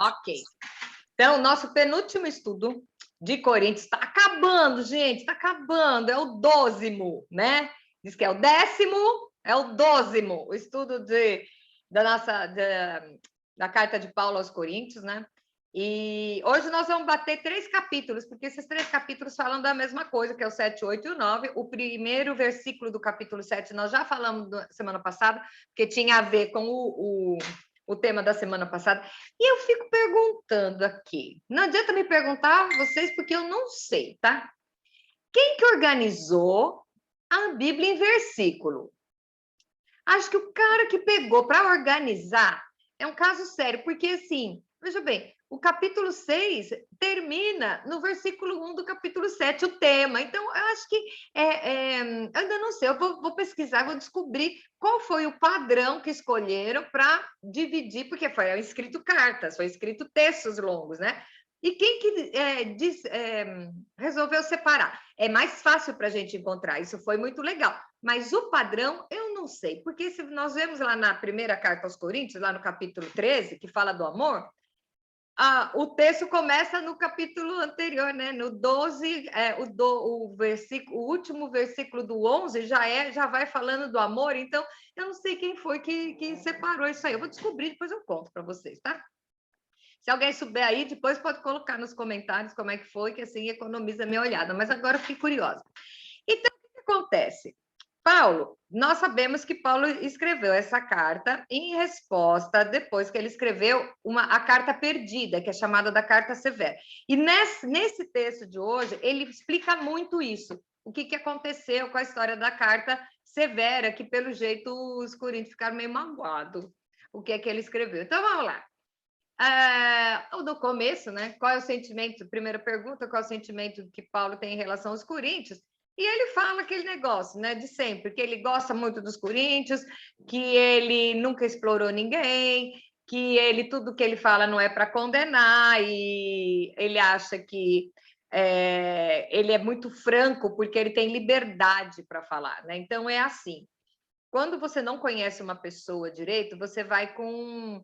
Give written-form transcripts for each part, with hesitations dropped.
Ok. Então, nosso penúltimo estudo de Coríntios está acabando, gente, está acabando. É o 12º, né? Diz que é o 10º, é o 12º, o estudo da carta de Paulo aos Coríntios, né? E hoje nós vamos bater 3 capítulos, porque esses 3 capítulos falam da mesma coisa, que é o 7, 8 e o 9. O primeiro versículo do capítulo 7 nós já falamos semana passada, porque tinha a ver com o tema da semana passada. E eu fico perguntando aqui. Não adianta me perguntar a vocês, porque eu não sei, tá? Quem que organizou a Bíblia em versículo? Acho que o cara que pegou para organizar é um caso sério, porque assim, veja bem, o capítulo 6 termina no versículo 1 do capítulo 7, o tema. Então, eu acho que eu ainda não sei, eu vou pesquisar, vou descobrir qual foi o padrão que escolheram para dividir, porque foi escrito cartas, foi escrito textos longos, né? E quem que resolveu separar? É mais fácil para a gente encontrar, isso foi muito legal. Mas o padrão, eu não sei, porque se nós vemos lá na primeira carta aos Coríntios, lá no capítulo 13, que fala do amor, o texto começa no capítulo anterior, né? No 12, o último versículo do 11 já vai falando do amor, então eu não sei quem foi que separou isso aí. Eu vou descobrir, depois eu conto para vocês, tá? Se alguém souber aí, depois pode colocar nos comentários como é que foi, que assim economiza a minha olhada. Mas agora eu fiquei curiosa. Então, o que acontece? Paulo, nós sabemos que Paulo escreveu essa carta em resposta, depois que ele escreveu a carta perdida, que é chamada da carta severa. E nesse texto de hoje, ele explica muito isso. O que aconteceu com a história da carta severa, que pelo jeito os coríntios ficaram meio magoados. O que é que ele escreveu? Então, vamos lá. Do começo, né? Qual é o sentimento? Primeira pergunta, qual é o sentimento que Paulo tem em relação aos coríntios? E ele fala aquele negócio, né, de sempre, que ele gosta muito dos coríntios, que ele nunca explorou ninguém, que tudo que ele fala não é para condenar, e ele acha que ele é muito franco porque ele tem liberdade para falar, né? Então é assim. Quando você não conhece uma pessoa direito, você vai com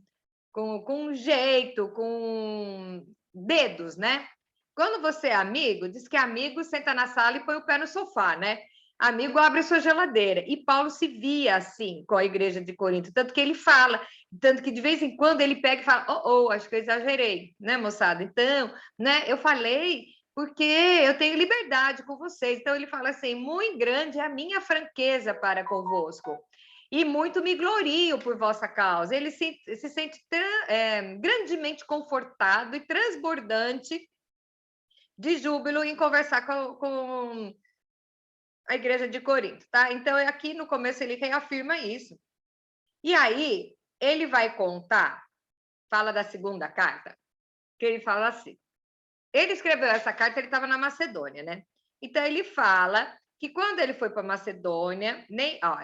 um jeito, com dedos, né? Quando você é amigo, diz que amigo senta na sala e põe o pé no sofá, né? Amigo abre sua geladeira. E Paulo se via assim com a igreja de Corinto, tanto que ele fala, tanto que de vez em quando ele pega e fala: acho que eu exagerei, né, moçada? Então, né, eu falei porque eu tenho liberdade com vocês. Então ele fala assim: muito grande é a minha franqueza para convosco e muito me glorio por vossa causa. Ele se sente grandemente confortado e transbordante de júbilo em conversar com a igreja de Corinto, tá? Então, aqui no começo ele reafirma isso. E aí, ele vai contar, fala da segunda carta, que ele fala assim, ele escreveu essa carta, ele estava na Macedônia, né? Então, ele fala que quando ele foi para Macedônia,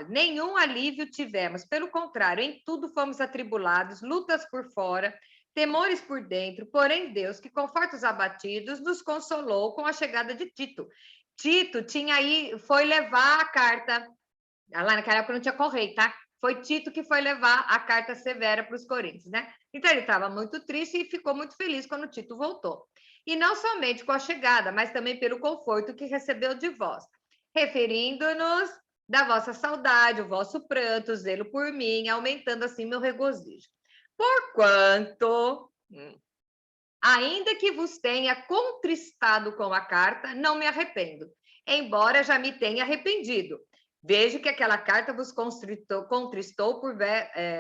nenhum alívio tivemos, pelo contrário, em tudo fomos atribulados, lutas por fora, temores por dentro, porém Deus, que conforta os abatidos, nos consolou com a chegada de Tito. Tito foi levar a carta, lá naquela época não tinha correio, tá? Foi Tito que foi levar a carta severa para os coríntios, né? Então ele estava muito triste e ficou muito feliz quando Tito voltou. E não somente com a chegada, mas também pelo conforto que recebeu de vós, referindo-nos da vossa saudade, o vosso pranto, o zelo por mim, aumentando assim meu regozijo. Porquanto, ainda que vos tenha contristado com a carta, não me arrependo, embora já me tenha arrependido. Vejo que aquela carta vos contristou por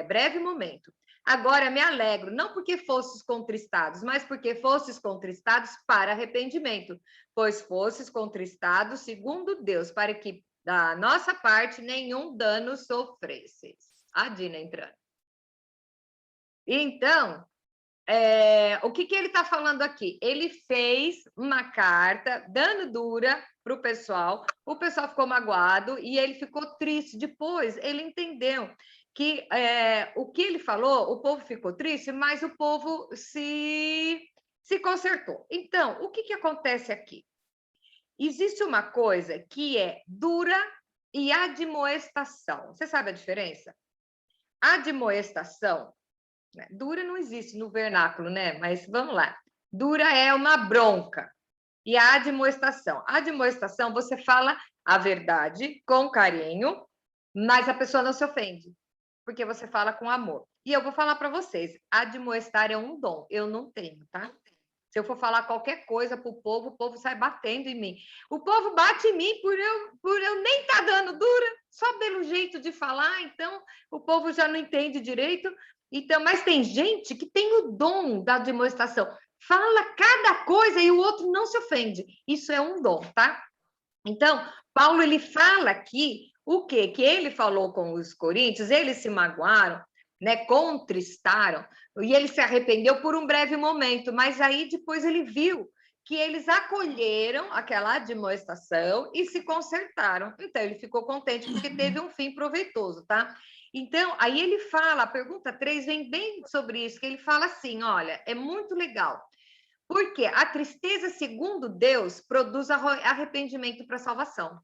breve momento. Agora me alegro, não porque fostes contristados, mas porque fostes contristados para arrependimento, pois fostes contristados segundo Deus, para que da nossa parte nenhum dano sofresseis. A Dina entrando. Então, o que ele está falando aqui? Ele fez uma carta dando dura para o pessoal ficou magoado e ele ficou triste. Depois ele entendeu que o que ele falou, o povo ficou triste, mas o povo se consertou. Então, o que acontece aqui? Existe uma coisa que é dura e admoestação. Você sabe a diferença? Admoestação né? Dura não existe no vernáculo, né? Mas vamos lá. Dura é uma bronca. E a admoestação. A admoestação, você fala a verdade com carinho, mas a pessoa não se ofende, porque você fala com amor. E eu vou falar para vocês, admoestar é um dom, eu não tenho, tá? Se eu for falar qualquer coisa para o povo sai batendo em mim. O povo bate em mim por eu nem estar dando dura, só pelo jeito de falar, então o povo já não entende direito. Então, mas tem gente que tem o dom da demonstração. Fala cada coisa e o outro não se ofende. Isso é um dom, tá? Então, Paulo ele fala aqui o quê? Que ele falou com os coríntios, eles se magoaram, né, contristaram, e ele se arrependeu por um breve momento, mas aí depois ele viu que eles acolheram aquela admoestação e se consertaram. Então, ele ficou contente porque teve um fim proveitoso, tá? Então, aí ele fala, a pergunta 3 vem bem sobre isso, que ele fala assim, olha, é muito legal, porque a tristeza, segundo Deus, produz arrependimento para salvação,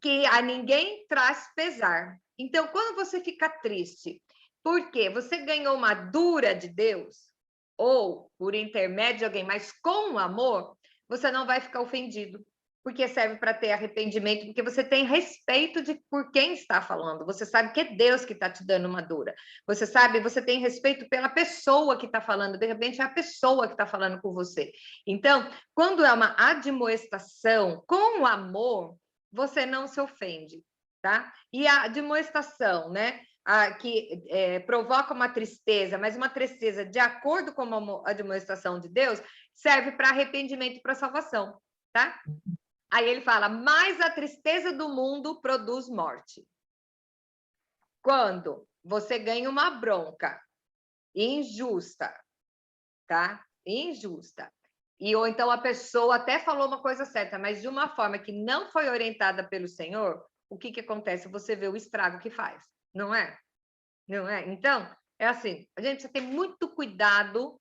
que a ninguém traz pesar. Então, quando você fica triste, porque você ganhou uma dura de Deus, ou por intermédio de alguém, mas com amor, você não vai ficar ofendido, porque serve para ter arrependimento, porque você tem respeito de por quem está falando, você sabe que é Deus que está te dando uma dura, você sabe, você tem respeito pela pessoa que está falando, de repente é a pessoa que está falando com você. Então, quando é uma admoestação com amor, você não se ofende, tá? E a admoestação, né? Que provoca uma tristeza, mas uma tristeza de acordo com a admoestação de Deus, serve para arrependimento e para salvação, tá? Aí ele fala, mas a tristeza do mundo produz morte. Quando você ganha uma bronca injusta, tá? Injusta. Ou então a pessoa até falou uma coisa certa, mas de uma forma que não foi orientada pelo Senhor, o que acontece? Você vê o estrago que faz, não é? Não é? Então, é assim, a gente precisa ter muito cuidado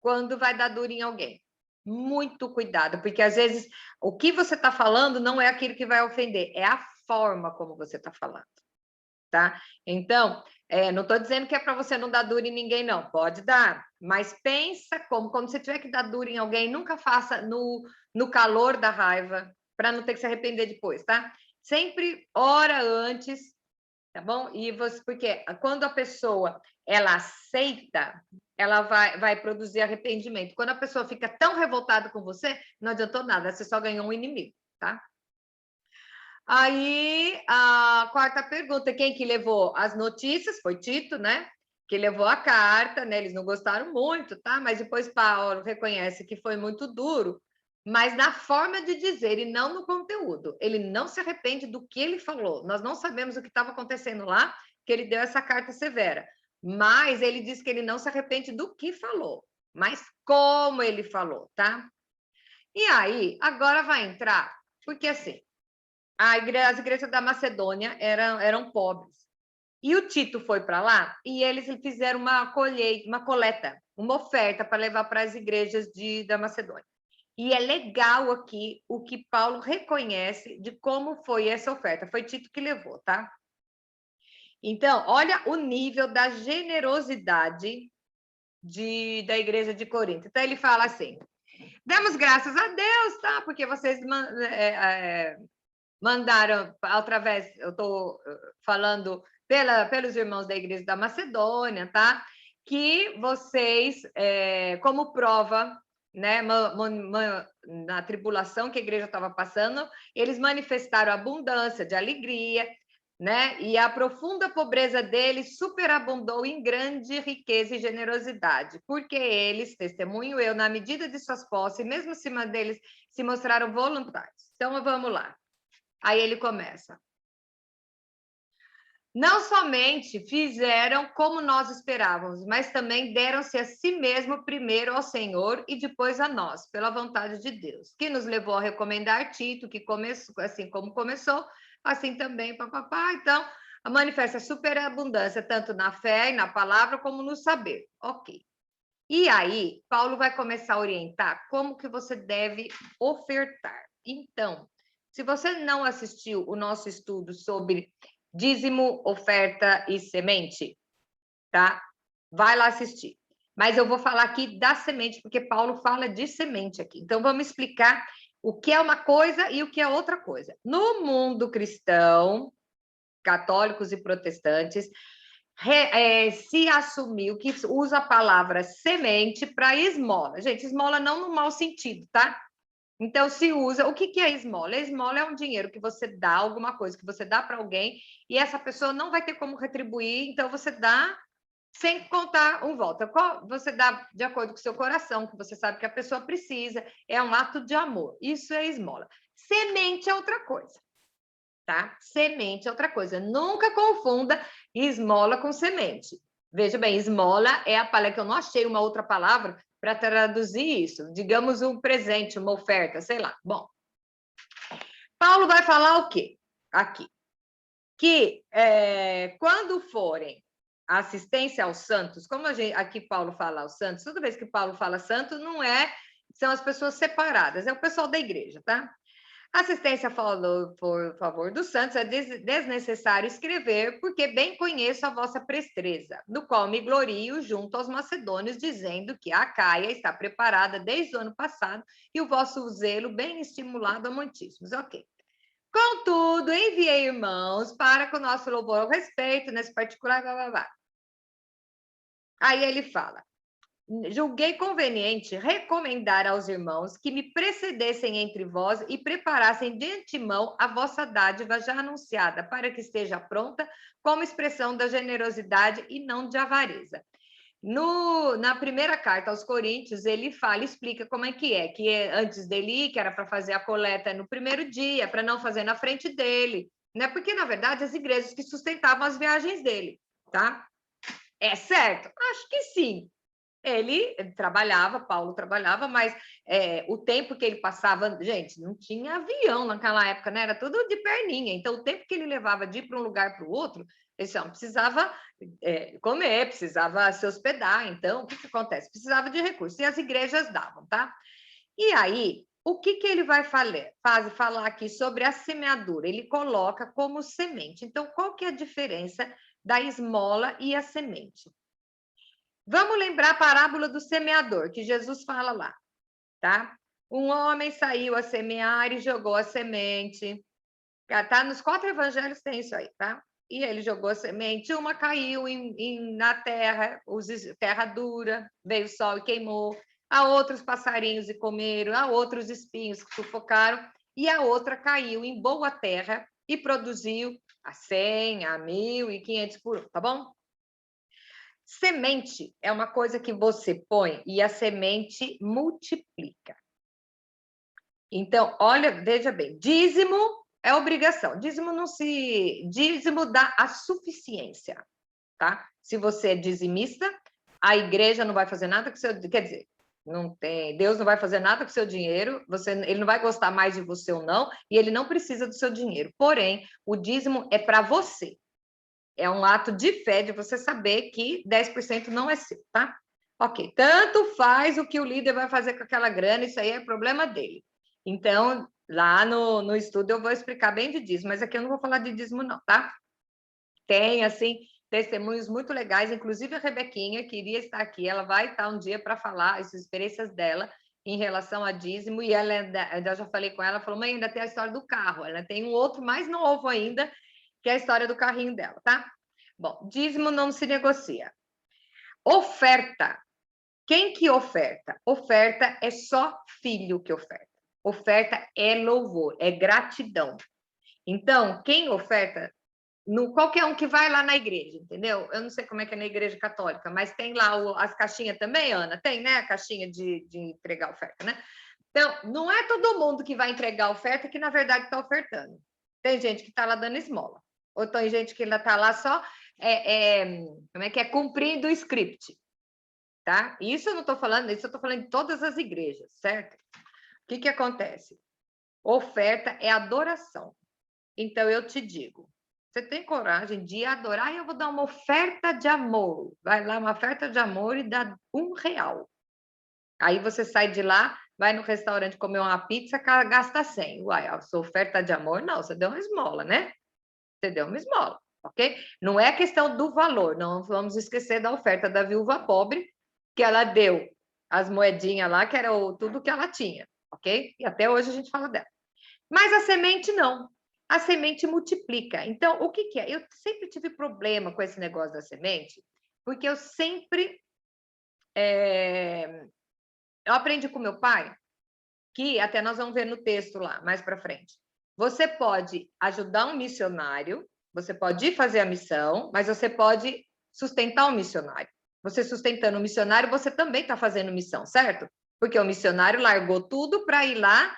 quando vai dar duro em alguém. Muito cuidado, porque às vezes o que você está falando não é aquilo que vai ofender, é a forma como você está falando, tá? Então, não estou dizendo que é para você não dar duro em ninguém, não. Pode dar, mas pensa como, quando você tiver que dar duro em alguém, nunca faça no calor da raiva, para não ter que se arrepender depois, tá? Sempre ora antes, tá bom? E você, porque quando a pessoa ela aceita, ela vai produzir arrependimento. Quando a pessoa fica tão revoltada com você, não adiantou nada, você só ganhou um inimigo, tá? Aí, a quarta pergunta, quem que levou as notícias? Foi Tito, né? Que levou a carta, né? Eles não gostaram muito, tá? Mas depois Paulo reconhece que foi muito duro, mas na forma de dizer e não no conteúdo. Ele não se arrepende do que ele falou. Nós não sabemos o que estava acontecendo lá, que ele deu essa carta severa. Mas ele diz que ele não se arrepende do que falou, mas como ele falou, tá? E aí, agora vai entrar, porque assim, as igrejas da Macedônia eram pobres. E o Tito foi para lá e eles fizeram uma coleta, uma oferta para levar para as igrejas da Macedônia. E é legal aqui o que Paulo reconhece de como foi essa oferta. Foi Tito que levou, tá? Então, olha o nível da generosidade da igreja de Corinto. Então, ele fala assim: damos graças a Deus, tá? Porque vocês mandaram, através, eu estou falando pelos irmãos da igreja da Macedônia, tá? Que vocês, como prova, né, na tribulação que a igreja estava passando, eles manifestaram abundância de alegria, né? E a profunda pobreza deles superabundou em grande riqueza e generosidade, porque eles, testemunho eu, na medida de suas posses, mesmo acima deles, se mostraram voluntários. Então, vamos lá. Aí ele começa. Não somente fizeram como nós esperávamos, mas também deram-se a si mesmo primeiro ao Senhor e depois a nós, pela vontade de Deus, que nos levou a recomendar Tito, que começou, assim como começou, assim também, papapá. Então, manifesta superabundância, tanto na fé e na palavra, como no saber. Ok. E aí, Paulo vai começar a orientar como que você deve ofertar. Então, se você não assistiu o nosso estudo sobre dízimo, oferta e semente, tá? Vai lá assistir. Mas eu vou falar aqui da semente, porque Paulo fala de semente aqui. Então, vamos explicar o que é uma coisa e o que é outra coisa. No mundo cristão, católicos e protestantes, se assumiu que usa a palavra semente para esmola. Gente, esmola não no mau sentido, tá? Então, se usa. O que é esmola? Esmola é um dinheiro que você dá, alguma coisa que você dá para alguém, e essa pessoa não vai ter como retribuir, então você dá sem contar um volta. Você dá de acordo com o seu coração, que você sabe que a pessoa precisa, é um ato de amor. Isso é esmola. Semente é outra coisa, tá? Semente é outra coisa. Nunca confunda esmola com semente. Veja bem, esmola é a palavra que eu não achei uma outra palavra para traduzir isso. Digamos um presente, uma oferta, sei lá. Bom, Paulo vai falar o quê? Aqui. Que quando forem assistência aos santos, como aqui Paulo fala aos santos, toda vez que Paulo fala santo, não são as pessoas separadas, é o pessoal da igreja, tá? Assistência por favor dos santos é desnecessário escrever, porque bem conheço a vossa presteza, no qual me glorio junto aos macedônios, dizendo que a Acaia está preparada desde o ano passado e o vosso zelo bem estimulado a muitíssimos. Ok. Contudo, enviei irmãos para com o nosso louvor ao respeito, nesse particular, blá, blá, blá. Aí ele fala, julguei conveniente recomendar aos irmãos que me precedessem entre vós e preparassem de antemão a vossa dádiva já anunciada, para que esteja pronta como expressão da generosidade e não de avareza. Na primeira carta aos Coríntios, ele explica como é, que antes dele ir, que era para fazer a coleta no primeiro dia, para não fazer na frente dele, né? Porque, na verdade, as igrejas que sustentavam as viagens dele, tá? É certo? Acho que sim. Ele trabalhava, Paulo trabalhava, mas o tempo que ele passava, gente, não tinha avião naquela época, né? Era tudo de perninha. Então, o tempo que ele levava de ir para um lugar para o outro, ele só precisava comer, precisava se hospedar. Então, o que acontece? Precisava de recursos, e as igrejas davam, tá? E aí, o que ele vai falar aqui sobre a semeadura? Ele coloca como semente. Então, qual que é a diferença da esmola e a semente? Vamos lembrar a parábola do semeador, que Jesus fala lá, tá? Um homem saiu a semear e jogou a semente. Tá nos 4 evangelhos tem isso aí, tá? E ele jogou a semente, uma caiu na terra, terra dura, veio o sol e queimou. Há outros passarinhos e comeram, há outros espinhos que sufocaram, e a outra caiu em boa terra e produziu a 100, a 1.000 e 500 por um, tá bom? Semente é uma coisa que você põe e a semente multiplica. Então, olha, veja bem, dízimo é obrigação. Dízimo dá a suficiência, tá? Se você é dizimista, a igreja não vai fazer nada com seu, quer dizer, Deus não vai fazer nada com seu dinheiro, ele não vai gostar mais de você ou não, e ele não precisa do seu dinheiro. Porém, o dízimo é para você. É um ato de fé de você saber que 10% não é seu, tá? Ok, tanto faz o que o líder vai fazer com aquela grana, isso aí é problema dele. Então, lá no estudo eu vou explicar bem de dízimo, mas aqui eu não vou falar de dízimo não, tá? Tem, assim, testemunhos muito legais, inclusive a Rebequinha queria estar aqui, ela vai estar um dia para falar as experiências dela em relação a dízimo, e eu já falei com ela, falou, mãe, ainda tem a história do carro, ela tem um outro mais novo ainda, que é a história do carrinho dela, tá? Bom, dízimo não se negocia. Oferta. Quem que oferta? Oferta é só filho que oferta. Oferta é louvor, é gratidão. Então, quem oferta, qualquer um que vai lá na igreja, entendeu? Eu não sei como é que é na igreja católica, mas tem lá as caixinhas também, Ana? Tem, né? A caixinha de entregar oferta, né? Então, não é todo mundo que vai entregar oferta que, na verdade, está ofertando. Tem gente que está lá dando esmola. Ou tem gente que ainda está lá só como é que é? Cumprindo o script, tá? Isso eu não estou falando, isso eu estou falando de todas as igrejas, certo? O que acontece? Oferta é adoração. Então, eu te digo, você tem coragem de adorar? Eu vou dar uma oferta de amor. Vai lá, uma oferta de amor e dá R$1. Aí você sai de lá, vai no restaurante comer uma pizza, gasta 100. Uai, a sua oferta de amor, não, você deu uma esmola, né? Você deu uma esmola. ok? Não é questão do valor, não vamos esquecer da oferta da viúva pobre, que ela deu as moedinhas lá, que era tudo que ela tinha, ok? E até hoje a gente fala dela. Mas a semente não. A semente multiplica. Então, o que é? Eu sempre tive problema com esse negócio da semente, porque eu sempre... eu aprendi com meu pai, que até nós vamos ver no texto lá, mais para frente. Você pode ajudar um missionário, você pode ir fazer a missão, mas você pode sustentar um missionário. Você sustentando o missionário, você também está fazendo missão, certo? Porque o missionário largou tudo para ir lá,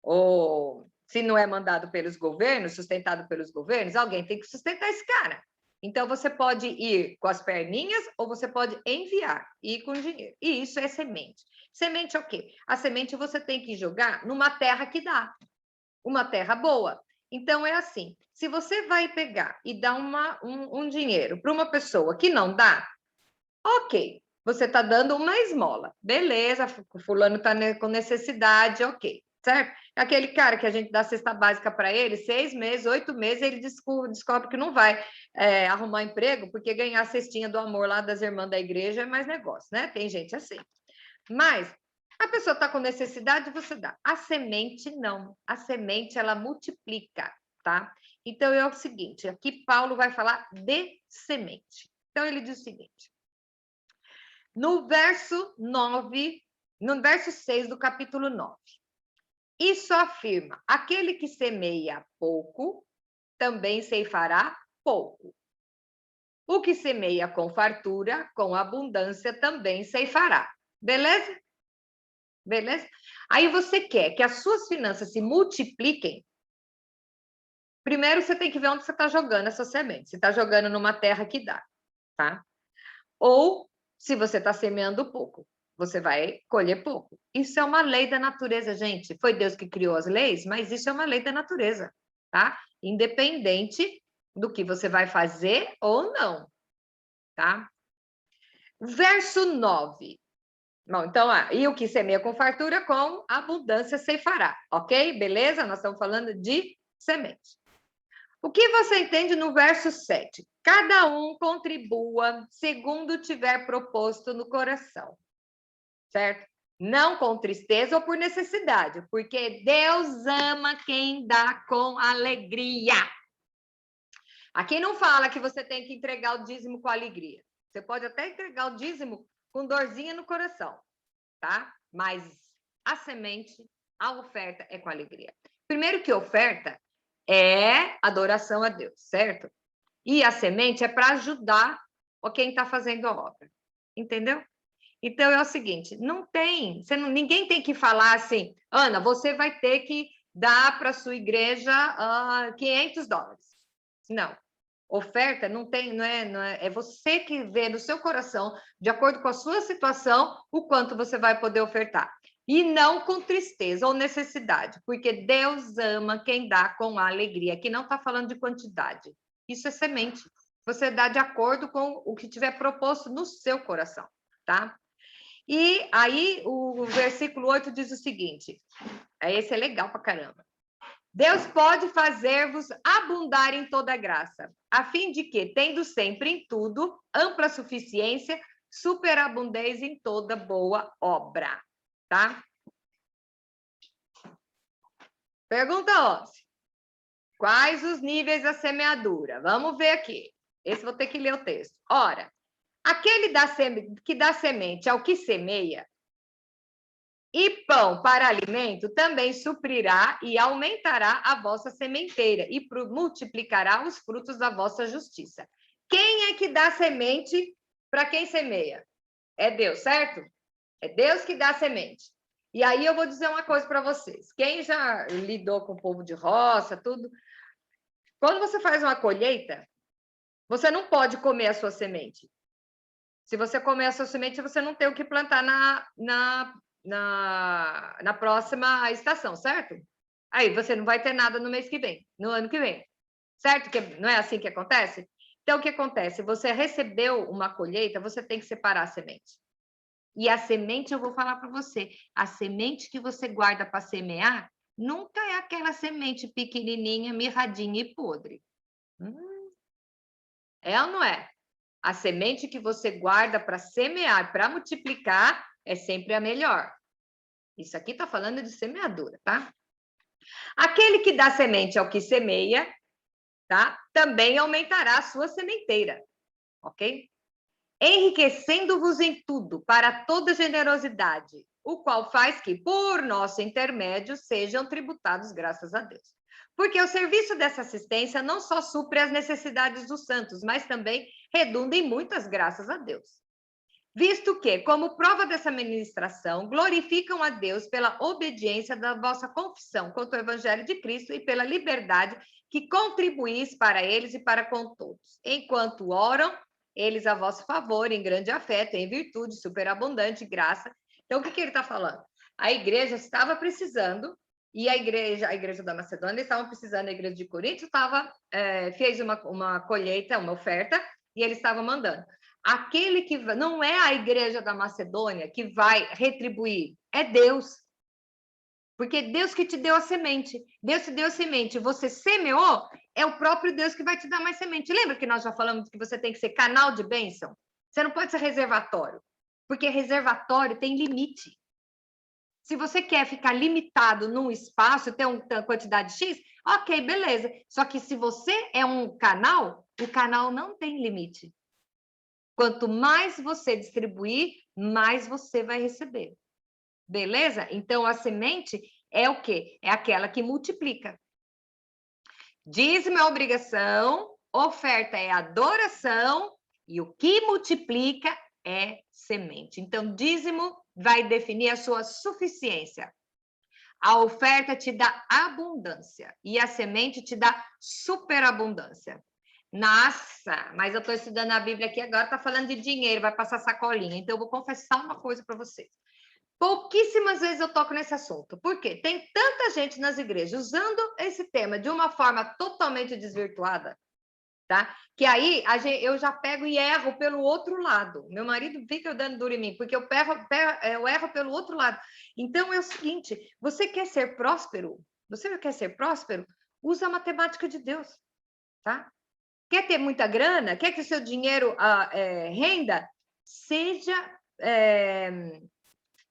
ou se não é mandado pelos governos, sustentado pelos governos, alguém tem que sustentar esse cara. Então, você pode ir com as perninhas ou você pode enviar, ir com dinheiro. E isso é semente. Semente é o quê? A semente você tem que jogar numa terra que dá, uma terra boa. Então, é assim, se você vai pegar e dar um dinheiro para uma pessoa que não dá, ok, você está dando uma esmola. Beleza, fulano está com necessidade, ok, certo? Aquele cara que a gente dá cesta básica para ele, 6 meses, 8 meses, ele descobre que não vai arrumar emprego, porque ganhar a cestinha do amor lá das irmãs da igreja é mais negócio, né? Tem gente assim. Mas a pessoa está com necessidade, você dá. A semente, não. A semente, ela multiplica, tá? Então, é o seguinte, aqui Paulo vai falar de semente. Então, ele diz o seguinte, no verso 9, no verso 6 do capítulo 9. Isso afirma: aquele que semeia pouco, também ceifará pouco. O que semeia com fartura, com abundância, também ceifará. Beleza? Beleza? Aí você quer que as suas finanças se multipliquem? Primeiro você tem que ver onde você está jogando essa semente. Se está jogando numa terra que dá, tá? Ou se você está semeando pouco, você vai colher pouco. Isso é uma lei da natureza, gente. Foi Deus que criou as leis, mas isso é uma lei da natureza, tá? Independente do que você vai fazer ou não, tá? Verso 9. Bom, então, e o que semeia com fartura, com abundância ceifará, ok? Beleza? Nós estamos falando de semente. O que você entende no verso 7? Cada um contribua segundo tiver proposto no coração, certo? Não com tristeza ou por necessidade, porque Deus ama quem dá com alegria. Aqui não fala que você tem que entregar o dízimo com alegria. Você pode até entregar o dízimo com dorzinha no coração, tá? Mas a semente, a oferta é com alegria. Primeiro que oferta é adoração a Deus, certo? E a semente é para ajudar quem está fazendo a obra, entendeu? Então é o seguinte, ninguém tem que falar assim, Ana, você vai ter que dar para sua igreja $500. Não. Oferta não é você que vê no seu coração, de acordo com a sua situação, o quanto você vai poder ofertar. E não com tristeza ou necessidade, porque Deus ama quem dá com alegria. Aqui não está falando de quantidade. Isso é semente. Você dá de acordo com o que tiver proposto no seu coração, tá? E aí o versículo 8 diz o seguinte, esse é legal pra caramba. Deus pode fazer-vos abundar em toda graça, a fim de que, tendo sempre em tudo ampla suficiência, superabundez em toda boa obra, tá? Pergunta 11. Quais os níveis da semeadura? Vamos ver aqui. Esse vou ter que ler o texto. Ora, aquele que dá semente ao que semeia, e pão para alimento também suprirá e aumentará a vossa sementeira e multiplicará os frutos da vossa justiça. Quem é que dá semente para quem semeia? É Deus, certo? É Deus que dá semente. E aí eu vou dizer uma coisa para vocês. Quem já lidou com o povo de roça, tudo, quando você faz uma colheita, você não pode comer a sua semente. Se você comer a sua semente, você não tem o que plantar na próxima estação, certo? Aí você não vai ter nada no mês que vem, no ano que vem, certo? Que não é assim que acontece? Então, o que acontece? Você recebeu uma colheita, você tem que separar a semente. E a semente, eu vou falar para você, a semente que você guarda para semear, nunca é aquela semente pequenininha, mirradinha e podre. É ou não é? A semente que você guarda para semear, para multiplicar, é sempre a melhor. Isso aqui está falando de semeadura, tá? Aquele que dá semente ao que semeia, tá? Também aumentará a sua sementeira, ok? Enriquecendo-vos em tudo, para toda generosidade, o qual faz que, por nosso intermédio, sejam tributados graças a Deus. Porque o serviço dessa assistência não só supre as necessidades dos santos, mas também redunda em muitas graças a Deus. Visto que, como prova dessa ministração, glorificam a Deus pela obediência da vossa confissão quanto ao Evangelho de Cristo e pela liberdade que contribuís para eles e para com todos, enquanto oram eles a vosso favor, em grande afeto, em virtude, superabundante graça. Então, o que ele está falando? A igreja estava precisando, e a igreja da Macedônia estava precisando, a igreja de Corinto fez uma colheita, uma oferta, e eles estavam mandando. Aquele que não é a igreja da Macedônia que vai retribuir, é Deus. Porque Deus que te deu a semente. Deus te deu a semente. Você semeou, é o próprio Deus que vai te dar mais semente. Lembra que nós já falamos que você tem que ser canal de bênção? Você não pode ser reservatório. Porque reservatório tem limite. Se você quer ficar limitado num espaço, ter uma quantidade X, ok, beleza. Só que se você é um canal, o canal não tem limite. Quanto mais você distribuir, mais você vai receber. Beleza? Então, a semente é o quê? É aquela que multiplica. Dízimo é obrigação, oferta é adoração, e o que multiplica é semente. Então, dízimo vai definir a sua suficiência. A oferta te dá abundância, e a semente te dá superabundância. Nossa, mas eu estou estudando a Bíblia aqui agora, está falando de dinheiro, vai passar sacolinha. Então, eu vou confessar uma coisa para vocês. Pouquíssimas vezes eu toco nesse assunto. Por quê? Tem tanta gente nas igrejas usando esse tema de uma forma totalmente desvirtuada, tá? Que aí eu já pego e erro pelo outro lado. Meu marido fica dando duro em mim, porque eu erro pelo outro lado. Então, é o seguinte, você quer ser próspero? Você quer ser próspero? Usa a matemática de Deus, tá? Quer ter muita grana? Quer que o seu dinheiro renda?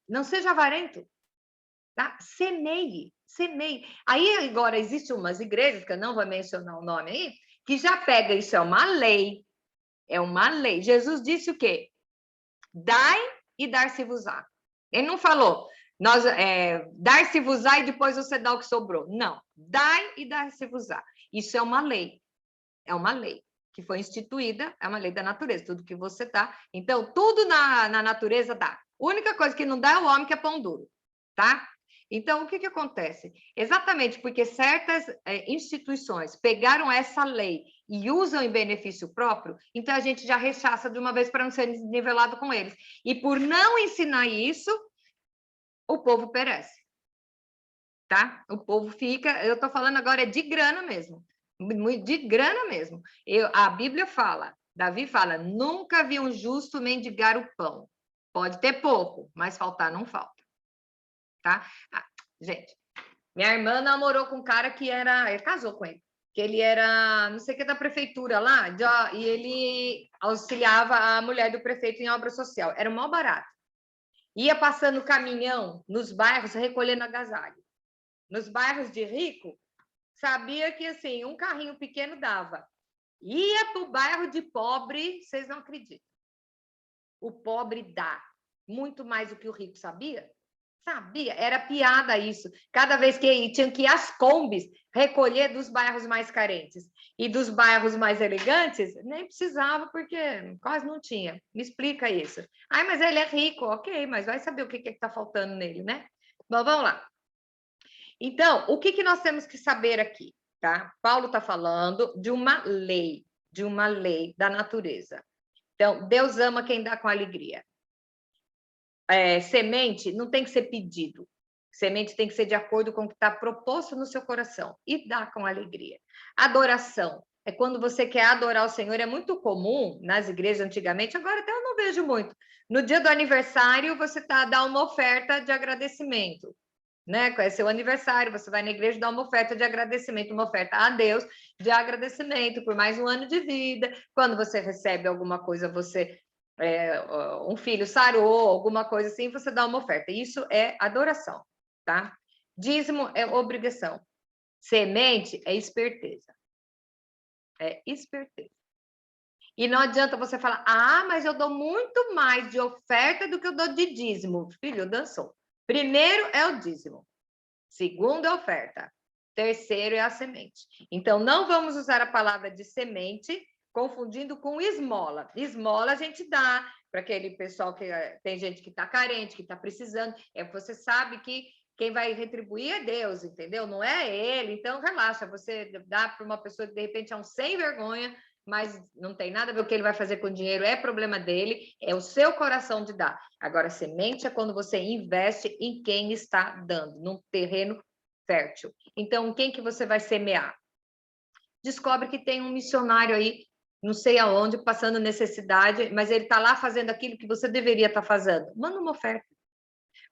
Não seja avarento, tá? Semeie. Aí agora existem umas igrejas, que eu não vou mencionar o nome aí, que já pega isso, é uma lei. Jesus disse o quê? Dai e dar-se-vos-á. Ele não falou, dar-se-vos-á e depois você dá o que sobrou. Não, dai e dar-se-vos-á. Isso é uma lei. É uma lei que foi instituída, é uma lei da natureza, tudo que você dá. Então, tudo na natureza dá. A única coisa que não dá é o homem que é pão duro, tá? Então, o que acontece? Exatamente porque certas instituições pegaram essa lei e usam em benefício próprio, então a gente já rechaça de uma vez para não ser nivelado com eles. E por não ensinar isso, o povo perece, tá? O povo fica, eu estou falando agora de grana mesmo. De grana mesmo. A Bíblia fala, Davi fala, nunca vi um justo mendigar o pão. Pode ter pouco, mas faltar não falta. Tá? Gente, minha irmã namorou com um cara que casou com ele, que ele era, não sei o que, da prefeitura lá, e ele auxiliava a mulher do prefeito em obra social. Era o maior barato. Ia passando caminhão nos bairros recolhendo agasalho. Nos bairros de rico, sabia que, assim, um carrinho pequeno dava. Ia para o bairro de pobre, vocês não acreditam. O pobre dá muito mais do que o rico, sabia? Sabia, era piada isso. Cada vez que tinham que ir às combis recolher dos bairros mais carentes e dos bairros mais elegantes, nem precisava, porque quase não tinha. Me explica isso. Ai, mas ele é rico, ok, mas vai saber o que está faltando nele, né? Bom, vamos lá. Então, o que nós temos que saber aqui, tá? Paulo está falando de uma lei da natureza. Então, Deus ama quem dá com alegria. Semente não tem que ser pedido. Semente tem que ser de acordo com o que está proposto no seu coração e dá com alegria. Adoração é quando você quer adorar o Senhor. É muito comum nas igrejas antigamente, agora até eu não vejo muito. No dia do aniversário, você dá uma oferta de agradecimento. né? É seu aniversário, você vai na igreja dar uma oferta de agradecimento, uma oferta a Deus de agradecimento por mais um ano de vida. Quando você recebe alguma coisa, um filho sarou, alguma coisa assim, você dá uma oferta. Isso é adoração, tá? Dízimo é obrigação. Semente é esperteza. É esperteza. E não adianta você falar, mas eu dou muito mais de oferta do que eu dou de dízimo. Filho, dançou. Primeiro é o dízimo. Segundo é a oferta. Terceiro é a semente. Então, não vamos usar a palavra de semente confundindo com esmola. Esmola a gente dá para aquele pessoal que tem gente que está carente, que está precisando. Você sabe que quem vai retribuir é Deus, entendeu? Não é ele. Então, relaxa. Você dá para uma pessoa que, de repente, é um sem vergonha, mas não tem nada a ver o que ele vai fazer com o dinheiro, é problema dele, é o seu coração de dar. Agora, semente é quando você investe em quem está dando, num terreno fértil. Então, quem que você vai semear? Descobre que tem um missionário aí, não sei aonde, passando necessidade, mas ele está lá fazendo aquilo que você deveria estar fazendo. Manda uma oferta.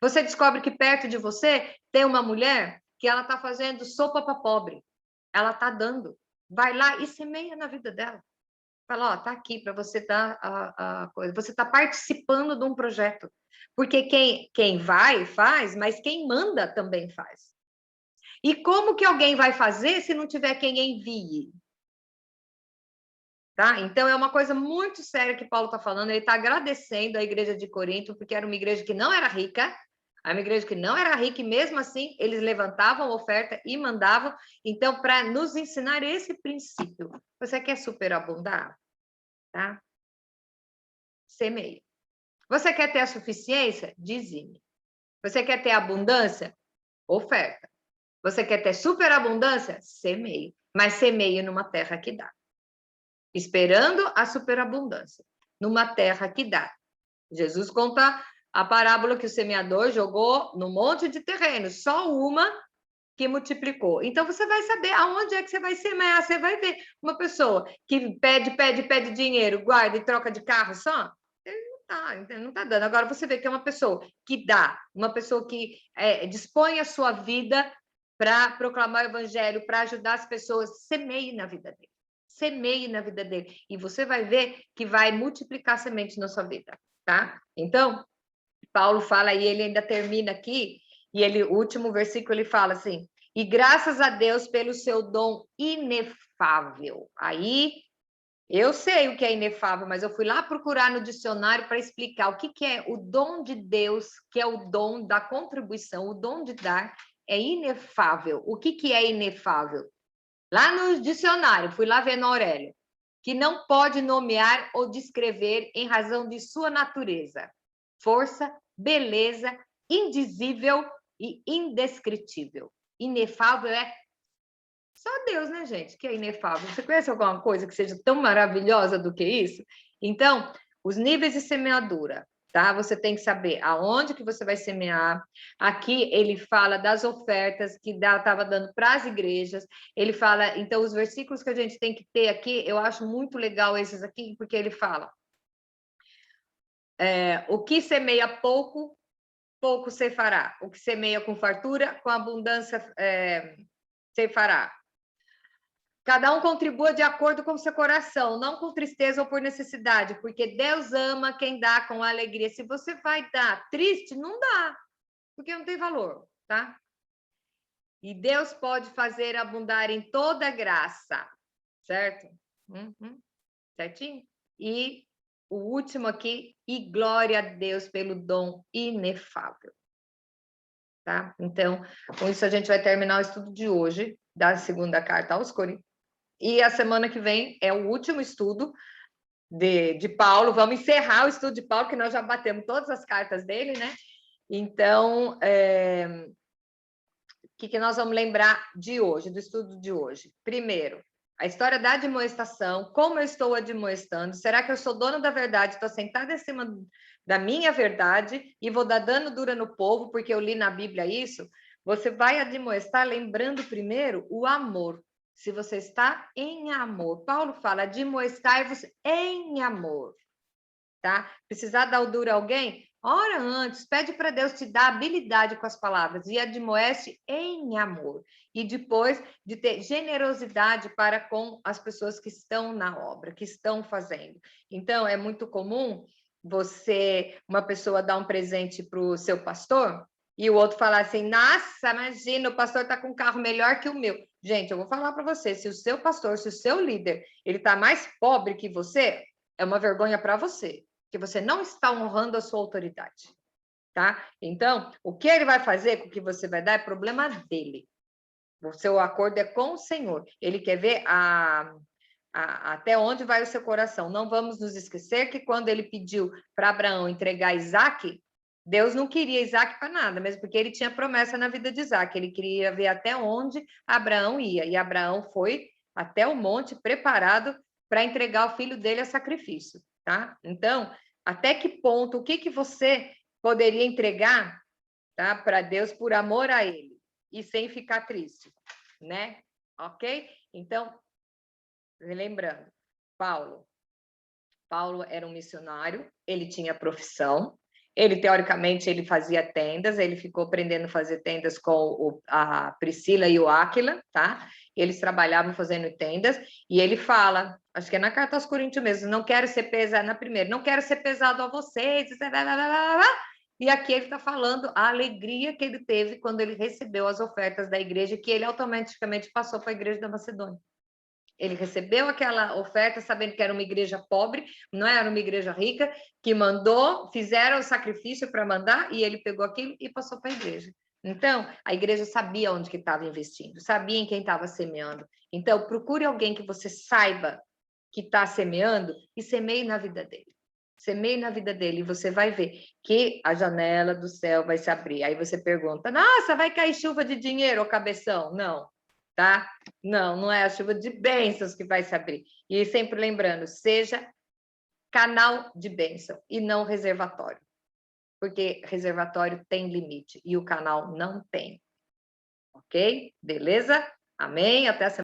Você descobre que perto de você tem uma mulher que ela está fazendo sopa para pobre. Ela está dando. Vai lá e semeia na vida dela. Fala, tá aqui para você dar a coisa. Você está participando de um projeto. Porque quem vai, faz, mas quem manda também faz. E como que alguém vai fazer se não tiver quem envie? Tá? Então, é uma coisa muito séria que Paulo está falando. Ele está agradecendo a igreja de Corinto, porque era uma igreja que não era rica, era uma igreja que não era rica, e mesmo assim, eles levantavam oferta e mandavam. Então, para nos ensinar esse princípio, você quer superabundar? Tá? Semeia. Você quer ter a suficiência? Dizime. Você quer ter abundância? Oferta. Você quer ter superabundância? Semeie. Mas semeie numa terra que dá. Esperando a superabundância. Numa terra que dá. Jesus conta a parábola que o semeador jogou num monte de terreno. Só uma que multiplicou. Então, você vai saber aonde é que você vai semear. Você vai ver uma pessoa que pede dinheiro, guarda e troca de carro só. Não está dando. Agora, você vê que é uma pessoa que dá, uma pessoa que dispõe a sua vida para proclamar o evangelho, para ajudar as pessoas, semeie na vida dele. Semeie na vida dele. E você vai ver que vai multiplicar semente na sua vida, tá? Então, Paulo fala, e ele ainda termina aqui, o último versículo, ele fala assim, e graças a Deus pelo seu dom inefável. Aí, eu sei o que é inefável, mas eu fui lá procurar no dicionário para explicar o que é o dom de Deus, que é o dom da contribuição, o dom de dar é inefável. O que é inefável? Lá no dicionário, fui lá ver no Aurélio, que não pode nomear ou descrever em razão de sua natureza, força, beleza, indizível e indescritível. Inefável é só Deus, né, gente? Que é inefável. Você conhece alguma coisa que seja tão maravilhosa do que isso? Então, os níveis de semeadura, tá? Você tem que saber aonde que você vai semear. Aqui ele fala das ofertas que estava dando para as igrejas. Ele fala, então, os versículos que a gente tem que ter aqui, eu acho muito legal esses aqui, porque ele fala o que semeia pouco, pouco ceifará. O que semeia com fartura, com abundância ceifará. Cada um contribua de acordo com o seu coração, não com tristeza ou por necessidade, porque Deus ama quem dá com alegria. Se você vai dar triste, não dá, porque não tem valor, tá? E Deus pode fazer abundar em toda graça, certo? Certinho? E o último aqui, e glória a Deus pelo dom inefável. Tá? Então, com isso a gente vai terminar o estudo de hoje, da segunda carta aos Coríntios. E a semana que vem é o último estudo de Paulo. Vamos encerrar o estudo de Paulo, que nós já batemos todas as cartas dele, né? Então, o que nós vamos lembrar de hoje, do estudo de hoje? Primeiro, a história da admoestação, como eu estou admoestando? Será que eu sou dona da verdade? Estou sentada em cima da minha verdade e vou dar dano dura no povo, porque eu li na Bíblia isso? Você vai admoestar lembrando primeiro o amor. Se você está em amor. Paulo fala, admoestai-vos em amor. Tá? Precisar dar o duro a alguém? Ora antes, pede para Deus te dar habilidade com as palavras e admoeste em amor. E depois de ter generosidade para com as pessoas que estão na obra, que estão fazendo. Então, é muito comum uma pessoa dar um presente para o seu pastor e o outro falar assim, nossa, imagina, o pastor está com um carro melhor que o meu. Gente, eu vou falar para você, se o seu pastor, se o seu líder, ele está mais pobre que você, é uma vergonha para você, que você não está honrando a sua autoridade, tá? Então, o que ele vai fazer com o que você vai dar é problema dele. O seu acordo é com o Senhor. Ele quer ver até onde vai o seu coração. Não vamos nos esquecer que quando ele pediu para Abraão entregar Isaac, Deus não queria Isaac para nada, mesmo porque ele tinha promessa na vida de Isaac. Ele queria ver até onde Abraão ia. E Abraão foi até o monte preparado para entregar o filho dele a sacrifício, tá? Então, até que ponto, o que você poderia entregar, tá, para Deus por amor a ele e sem ficar triste, né? Ok? Então, lembrando, Paulo era um missionário, ele tinha profissão, ele, teoricamente, ele fazia tendas, ele ficou aprendendo a fazer tendas com a Priscila e o Áquila, tá? Eles trabalhavam fazendo tendas, e ele fala, acho que é na carta aos Coríntios mesmo, não quero ser pesado, na primeira, não quero ser pesado a vocês, e aqui ele está falando a alegria que ele teve quando ele recebeu as ofertas da igreja, que ele automaticamente passou para a igreja da Macedônia. Ele recebeu aquela oferta sabendo que era uma igreja pobre, não era uma igreja rica, que fizeram o sacrifício para mandar, e ele pegou aquilo e passou para a igreja. Então, a igreja sabia onde que estava investindo, sabia em quem estava semeando. Então, procure alguém que você saiba que está semeando e semeie na vida dele. Semeie na vida dele e você vai ver que a janela do céu vai se abrir. Aí você pergunta, nossa, vai cair chuva de dinheiro, ô cabeção? Não, tá? Não é a chuva de bênçãos que vai se abrir. E sempre lembrando, seja canal de bênção e não reservatório. Porque reservatório tem limite e o canal não tem. Ok? Beleza? Amém? Até a semana.